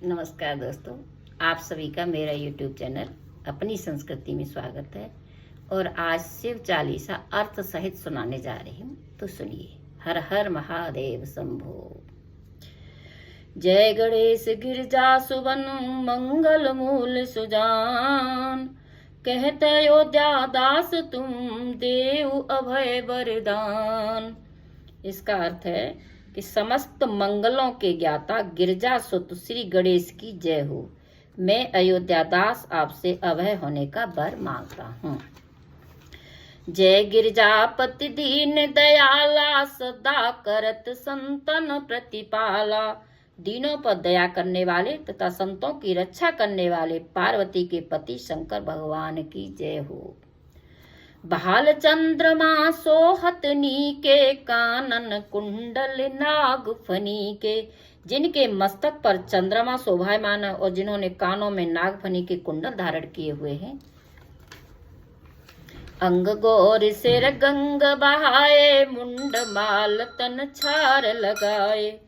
नमस्कार दोस्तों, आप सभी का मेरा YouTube चैनल अपनी संस्कृति में स्वागत है। और आज शिव चालीसा अर्थ सहित सुनाने जा रही हूँ, तो सुनिए। हर हर महादेव शंभो। जय गणेश गिरजा सुवन मंगल मूल सुजान, कहते अयोध्या दास तुम देव अभय वरदान। इसका अर्थ है कि समस्त मंगलों के ज्ञाता गिरजा सुत श्री गणेश की जय हो। मैं अयोध्या दास आपसे अभय होने का वर मांगता हूँ। जय गिरजापति दीन दयाला, सदा करत संतन प्रतिपाला। दीनों पर दया करने वाले तथा संतों की रक्षा करने वाले पार्वती के पति शंकर भगवान की जय हो। बहाल चंद्रमा सोहतनी के, कानन कुंडल नाग फनी के। जिनके मस्तक पर चंद्रमा शोभायमान है और जिन्होंने कानों में नागफनी के कुंडल धारण किए हुए हैं। अंग गौर सिर गंग बहाए, मुंड माल तन छार लगाए।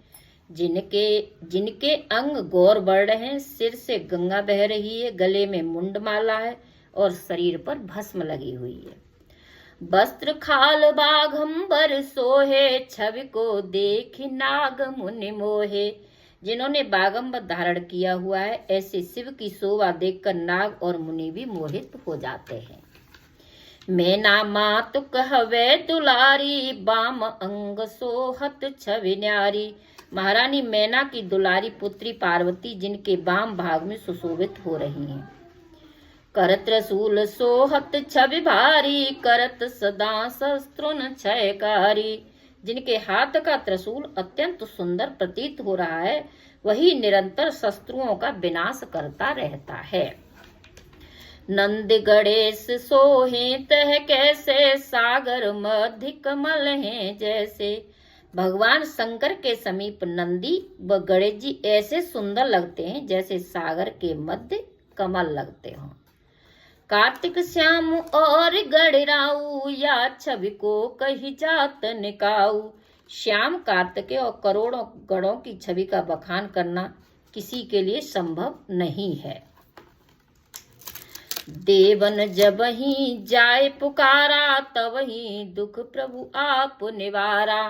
जिनके अंग गौर बढ़ रहे हैं, सिर से गंगा बह रही है, गले में मुंड माला है और शरीर पर भस्म लगी हुई है। वस्त्र खाल बाघंबर सोहे, छवि को देख नाग मुनि मोहे। जिन्होंने बागंबर धारण किया हुआ है, ऐसे शिव की शोभा देखकर नाग और मुनि भी मोहित हो जाते हैं। मैना मातु कहवे दुलारी, बाम अंग सोहत छवि न्यारी। महारानी मैना की दुलारी पुत्री पार्वती जिनके बाम भाग में सुशोभित हो रही हैं। करत रसूल सोहत छवि भारी, करत सदा शस्त्रुन क्षयकारी। जिनके हाथ का त्रिशूल अत्यंत सुंदर प्रतीत हो रहा है, वही निरंतर शत्रुओं का विनाश करता रहता है। नंद गणेश सोहे तह कैसे, सागर मध्य कमल हैं जैसे। भगवान शंकर के समीप नंदी व गणेश जी ऐसे सुंदर लगते हैं जैसे सागर के मध्य कमल लगते हों। कार्तिक श्याम और गणराऊ, या छवि को कही जात निकाऊ। श्याम कार्तिकेय और करोड़ों गणों की छवि का बखान करना किसी के लिए संभव नहीं है। देवन जब ही जाए पुकारा, तब ही दुख प्रभु आप निवारा।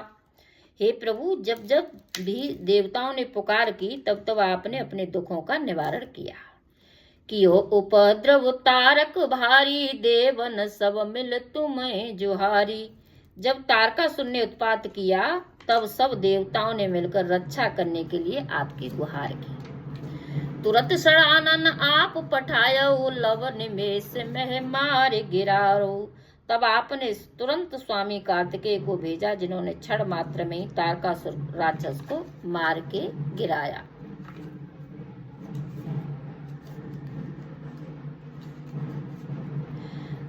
हे प्रभु, जब जब भी देवताओं ने पुकार की, तब तब आपने अपने दुखों का निवारण किया। कियो उपद्रव तारक भारी, देवन सब मिल तुम्हें जुहारी। जब तारकासुर ने उत्पात किया, तब सब देवताओं ने मिलकर रक्षा करने के लिए आपकी गुहार की। तुरंत षडानन आप पठायो, लव निमेष में मार गिरारो। तब आपने तुरंत स्वामी कार्तिकेय को भेजा, जिन्होंने क्षण मात्र में ही तारकासुर राक्षस को मार के गिराया।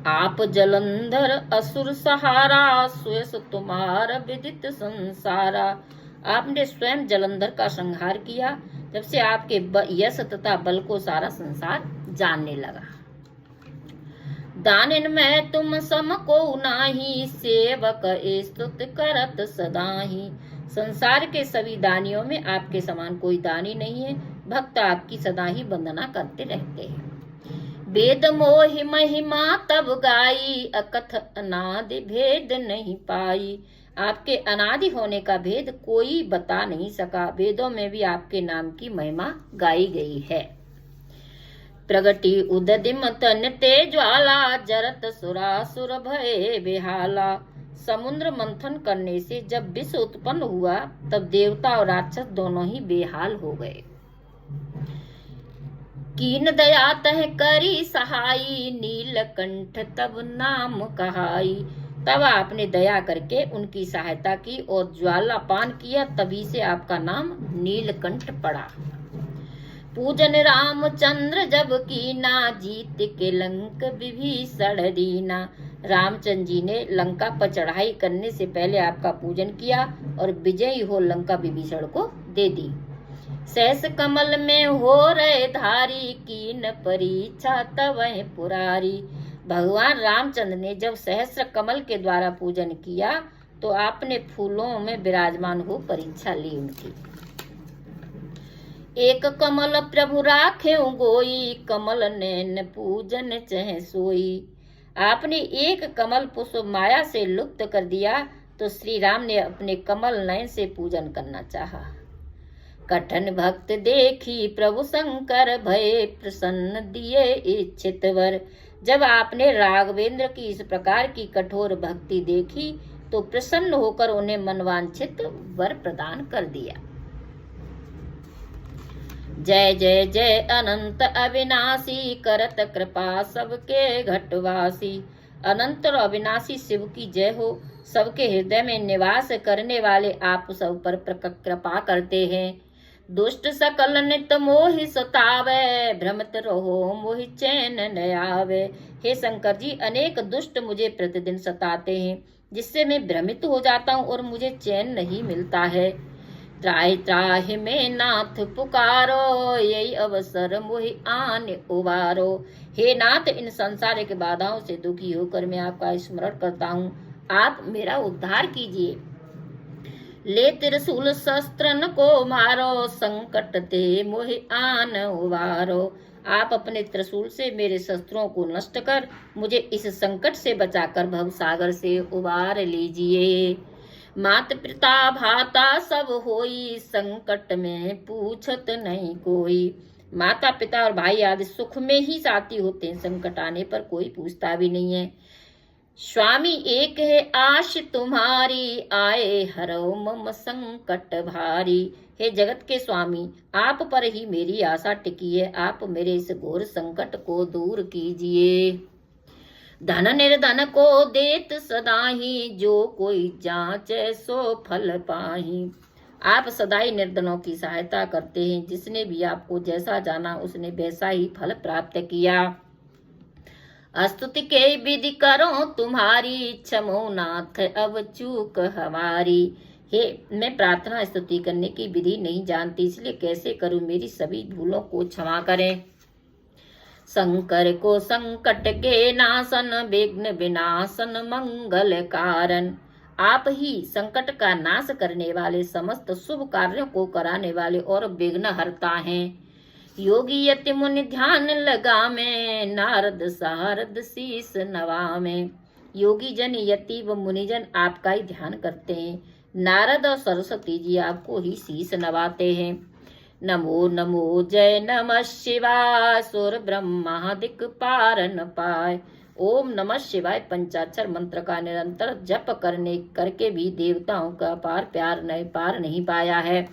आप जलंधर असुर सहारा, स्वयं तुम्हार विदित संसारा। आपने स्वयं जलंधर का संहार किया, जब से आपके यश तथा बल को सारा संसार जानने लगा। दानिन में तुम सम को नाही, सेवक स्तुत करत सदाही। संसार के सभी दानियों में आपके समान कोई दानी नहीं है। भक्त आपकी सदा ही वंदना करते रहते हैं। वेद मोहि महिमा तब गाई, अकथ अनादि भेद नहीं पाई। आपके अनादि होने का भेद कोई बता नहीं सका। वेदों में भी आपके नाम की महिमा गाई गई है। प्रगति उददिम तन तेज्वाला, जरत सुरासुर भय बेहाला। समुद्र मंथन करने से जब विष उत्पन्न हुआ, तब देवता और राक्षस दोनों ही बेहाल हो गए। कीन दया तह करी सहाई, नीलकंठ तब नाम कहाई। तब आपने दया करके उनकी सहायता की और ज्वालापान किया, तभी से आपका नाम नीलकंठ पड़ा। पूजन रामचंद्र जब कीना, जीत के लंक विभीषण दीना। रामचंद्र जी ने लंका पर चढ़ाई करने से पहले आपका पूजन किया और विजयी हो लंका विभीषण को दे दी। सहस कमल में हो रहे धारी, कीन परीक्षा तब पुरारी। भगवान रामचंद्र ने जब सहस्र कमल के द्वारा पूजन किया, तो आपने फूलों में विराजमान हो परीक्षा ली उनकी। एक कमल प्रभु राखे गोई, कमल नैन पूजन चह सोई। आपने एक कमल पुष्प माया से लुप्त कर दिया तो श्री राम ने अपने कमल नयन से पूजन करना चाहा। कठन भक्त देखी प्रभु शंकर भय, प्रसन्न दिए इच्छित वर। जब आपने राघवेंद्र की इस प्रकार की कठोर भक्ति देखी तो प्रसन्न होकर उन्हें मनवांछित वर प्रदान कर दिया। जय जय जय अनंत अविनाशी, करत कृपा सबके घटवासी। अनंत और अविनाशी शिव की जय हो। सबके हृदय में निवास करने वाले आप सब पर कृपा करते हैं। दुष्ट सकल नित मोहि सतावे, भ्रमित रहो मोहि चैन न आवे। हे शंकर जी, अनेक दुष्ट मुझे प्रतिदिन सताते हैं, जिससे मैं भ्रमित हो जाता हूँ और मुझे चैन नहीं मिलता है। त्राहि त्राहि में नाथ पुकारो, यही अवसर मोहि आन उबारो। हे नाथ, इन संसारिक बाधाओं से दुखी होकर मैं आपका स्मरण करता हूँ, आप मेरा उद्धार कीजिए। ले त्रिशूल शस्त्रन को मारो, संकट ते मोहि आन उबारो। आप अपने त्रिशूल से मेरे शस्त्रों को नष्ट कर मुझे इस संकट से बचाकर भवसागर से उबार लीजिए। मात पिता भाता सब होई, संकट में पूछत नहीं कोई। माता पिता और भाई आदि सुख में ही साथी होते हैं, संकट आने पर कोई पूछता भी नहीं है। स्वामी एक है आश तुम्हारी, आए हरो मम संकट भारी। हे जगत के स्वामी, आप पर ही मेरी आशा टिकी है, आप मेरे इस घोर संकट को दूर कीजिए। धन निर्धन को देत सदाही, जो कोई जांचे सो फल पाही। आप सदाई निर्धनों की सहायता करते हैं, जिसने भी आपको जैसा जाना उसने वैसा ही फल प्राप्त किया। स्तुति के विधि करो तुम्हारी, क्षमो नाथ अब चूक हमारी। हे, मैं प्रार्थना स्तुति करने की विधि नहीं जानती, इसलिए कैसे करूं, मेरी सभी भूलों को क्षमा करें। शंकर को संकट के नाशन, विघ्न विनाशन मंगल कारण। आप ही संकट का नाश करने वाले, समस्त शुभ कार्यों को कराने वाले और विघ्न हरता हैं। योगी यति मुनि ध्यान लगावे, नारद सारद शीस नवावे। योगी जन, यति व मुनिजन आपका ही ध्यान करते हैं। नारद और सरस्वती जी आपको ही शीस नवाते हैं। नमो नमो जय नमः शिवाय, सुर ब्रह्मादिक पार न पाए। ओम नमः शिवाय पंचाक्षर मंत्र का निरंतर जप करके भी देवताओं का पार नहीं पाया है।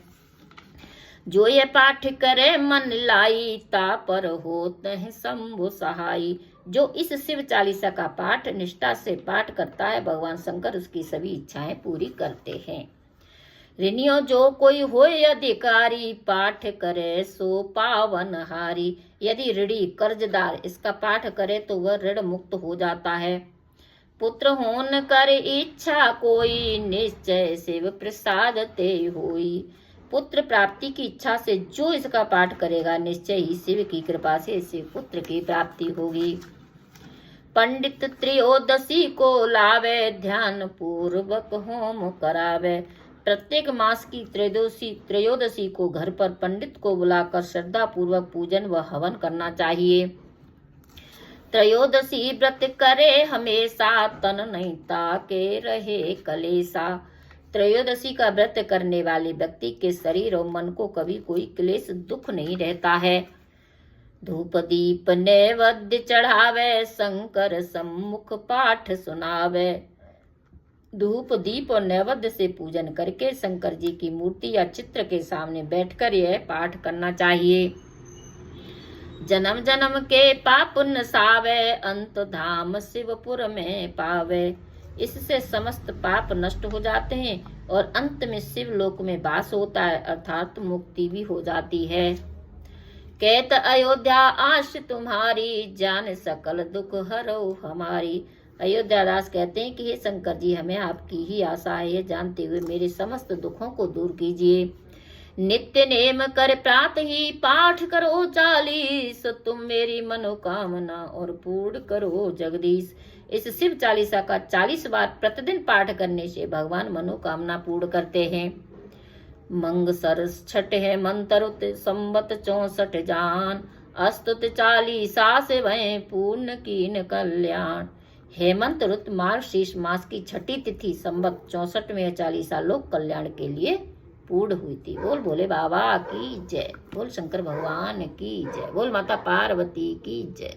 जो ये पाठ करे मन लाई, ता पर होत है शंभु सहाई। जो इस शिव चालीसा का पाठ निष्ठा से पाठ करता है, भगवान शंकर उसकी सभी इच्छाएं पूरी करते हैं। ऋणियों जो कोई होए अधिकारी, पाठ करे सो पावन हारी। यदि ऋणी कर्जदार इसका पाठ करे तो वह ऋण मुक्त हो जाता है। पुत्र होन कर इच्छा कोई, निश्चय शिव प्रसाद ते होई। पुत्र प्राप्ति की इच्छा से जो इसका पाठ करेगा, निश्चय ही शिव की कृपा से इसे पुत्र की प्राप्ति होगी। पंडित त्रयोदशी को लावे, ध्यान पूर्वक होम करावे। प्रत्येक मास की त्रयोदशी को घर पर पंडित को बुलाकर श्रद्धा पूर्वक पूजन व हवन करना चाहिए। त्रयोदशी व्रत करे हमेशा, तन नहीं ताके रहे कलेसा। त्रयोदशी का व्रत करने वाले व्यक्ति के शरीर और मन को कभी कोई क्लेश दुख नहीं रहता है। धूप दीप नैवेद्य चढ़ावे, शंकर सम्मुख पाठ सुनावे। धूप दीप और नैवेद्य से पूजन करके शंकर जी की मूर्ति या चित्र के सामने बैठकर यह पाठ करना चाहिए। जन्म जन्म के पाप नसावे, अंत धाम शिवपुर में पावे। इससे समस्त पाप नष्ट हो जाते हैं और अंत में शिव लोक में वास होता है, अर्थात मुक्ति भी हो जाती है। कहत अयोध्या आश तुम्हारी, जान सकल दुख हरो हमारी। अयोध्या दास कहते हैं कि हे शंकर जी, हमें आपकी ही आशा है, ये जानते हुए मेरे समस्त दुखों को दूर कीजिए। नित्य नेम कर प्रात ही पाठ करो 40, तुम मेरी मनोकामना और पूर्ण करो जगदीश। इस शिव चालीसा का 40 बार प्रतिदिन पाठ करने से भगवान मनोकामना पूर्ण करते हैं। मंगसर छठ है मंतरुत संबत 64 जान, अस्तुत 40 से वह पूर्ण कीन कल्याण। हेमंत ऋत मार्गशीर्ष मास की छठी तिथि संबत 64 में 40 लोक कल्याण के लिए पूर्ण हुई थी। बोल भोले बाबा की जय, बोल शंकर भगवान की जय, बोल माता पार्वती की जय।